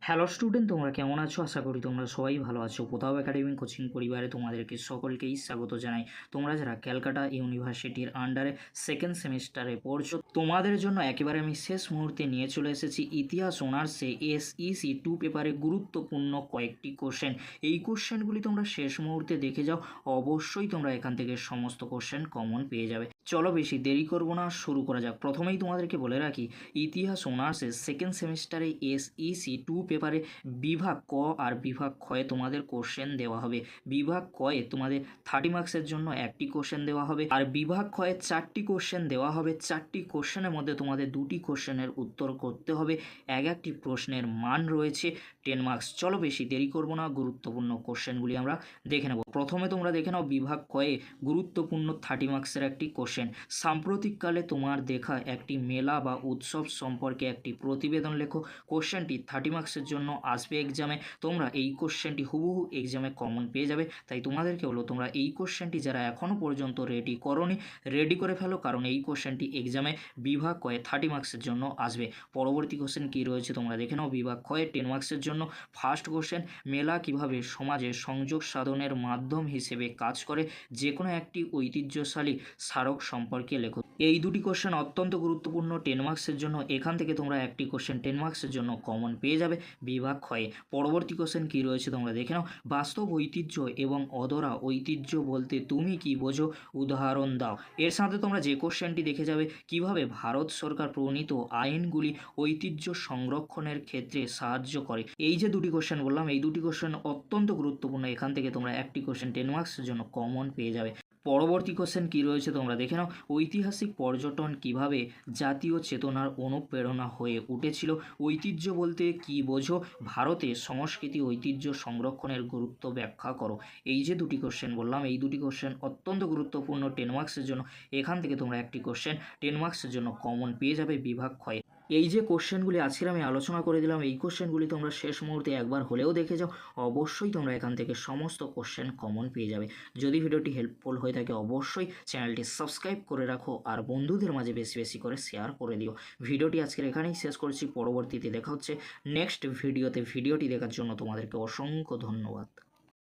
Hello student, তোমরা কেমন আছো? আশা করি তোমরা সবাই ভালো আছো। প্রতাপ একাডেমি কোচিং পরিবারে তোমাদেরকে সকলকেই স্বাগত জানাই। তোমরা যারা ক্যালকাটা ইউনিভার্সিটির আন্ডারে সেকেন্ড সেমিস্টারে পড়ছো, তোমাদের জন্য একেবারে আমি শেষ মুহূর্তে নিয়ে চলে এসেছি ইতিহাস অনার্সে SEC 2 পেপারে গুরুত্বপূর্ণ কয়েকটি কোশ্চেন। এই কোশ্চেনগুলি তোমরা শেষ মুহূর্তে দেখে যাও, অবশ্যই তোমরা এখান থেকে সমস্ত কোশ্চেন কমন পেয়ে যাবে। চলো বেশি দেরি করবো না, শুরু করা যাক। প্রথমেই তোমাদেরকে বলে রাখি, ইতিহাস অনার্সের সেকেন্ড সেমিস্টারে SEC 2 পেপারে বিভাগ ক আর বিভাগ খয়ে তোমাদের কোশ্চেন দেওয়া হবে। বিভাগ কয়ে তোমাদের 30 মার্কসের জন্য একটি কোশ্চেন দেওয়া হবে, আর বিভাগ খয়ে 4টি কোশ্চেন দেওয়া হবে। 4টি কোশ্চেনের মধ্যে তোমাদের 2টি কোশ্চেনের উত্তর করতে হবে। একটি প্রশ্নের মান রয়েছে 10 মার্কস। চলো বেশি দেরি করবো না, গুরুত্বপূর্ণ কোশ্চেনগুলি আমরা দেখে নেব। প্রথমে তোমরা দেখে নাও বিভাগ কয়ে গুরুত্বপূর্ণ 30 মার্কসের একটি কোশ্চেন। সাম্প্রতিককালে তোমার দেখা একটি মেলা বা উৎসব সম্পর্কে একটি প্রতিবেদন লেখো। কোশ্চেনটি 30 মার্কসের জন্য আসবে এক্সামে। তোমরা এই কোশ্চেনটি হুবহু এক্সামে কমন পেয়ে যাবে। তাই তোমাদেরকে হলো তোমরা এই কোশ্চেনটি যারা এখনও পর্যন্ত রেডি করোনি, রেডি করে ফেলো, কারণ এই কোশ্চেনটি এক্সামে বিভাগ কয়ে 30 মার্কসের জন্য আসবে। পরবর্তী কোশ্চেন কী রয়েছে তোমরা দেখে নাও। বিভাগ কয়ে 10 মার্কসের জন্য ফার্স্ট কোশ্চেন, মেলা কিভাবে সমাজে সংযোগ সাধনের মাধ্যম হিসেবে কাজ করে, যে কোনো একটি ঐতিহ্যশালী স্মারক সম্পর্কে লেখো। এই দুটি কোশ্চেন অত্যন্ত গুরুত্বপূর্ণ 10 মার্কসের জন্য। এখান থেকে তোমরা একটি কোশ্চেন 10 মার্কসের জন্য কমন পেয়ে যাবে বিভাগ ক্ষয়ে। পরবর্তী কোশ্চেন কী রয়েছে তোমরা দেখে নাও। বাস্তব ঐতিহ্য এবং অধরা ঐতিহ্য বলতে তুমি কি বোঝো, উদাহরণ দাও। এর সাথে তোমরা যে কোশ্চেনটি দেখে যাবে, কিভাবে ভারত সরকার প্রণীত আইনগুলি ঐতিহ্য সংরক্ষণের ক্ষেত্রে সাহায্য করে। এই যে দুটি কোশ্চেন বললাম, এই দুটি কোশ্চেন অত্যন্ত গুরুত্বপূর্ণ। এখান থেকে তোমরা একটি কোশ্চেন 10 মার্কসের জন্য কমন পেয়ে যাবে। পরবর্তী কোশ্চেন কী রয়েছে তোমরা দেখে নাও। ঐতিহাসিক পর্যটন কিভাবে জাতীয় চেতনার অনুপ্রেরণা হয়ে উঠেছিল, ঐতিহ্য বলতে কি বোঝো, ভারতে সংস্কৃতি ঐতিহ্য সংরক্ষণের গুরুত্ব ব্যাখ্যা করো। এই যে দুটি কোশ্চেন বললাম, এই দুটি কোশ্চেন অত্যন্ত গুরুত্বপূর্ণ 10 মার্কসের জন্য। এখান থেকে তোমরা একটি কোশ্চেন 10 মার্কসের জন্য কমন পেয়ে যাবে বিভাগ ক্ষয়ে। এই যে কোশ্চেনগুলি আজকের আমি আলোচনা করে দিলাম, এই কোশ্চেনগুলি তোমরা শেষ মুহূর্তে একবার হলেও দেখে যাও, অবশ্যই তোমরা এখান থেকে সমস্ত কোশ্চেন কমন পেয়ে যাবে। যদি ভিডিওটি হেল্পফুল হয়ে থাকে অবশ্যই চ্যানেলটি সাবস্ক্রাইব করে রাখো, আর বন্ধুদের মাঝে বেশি বেশি করে শেয়ার করে দিও। ভিডিওটি আজকের এখানেই শেষ করছি, পরবর্তীতে দেখা হচ্ছে নেক্সট ভিডিওতে। ভিডিওটি দেখার জন্য তোমাদেরকে অসংখ্য ধন্যবাদ।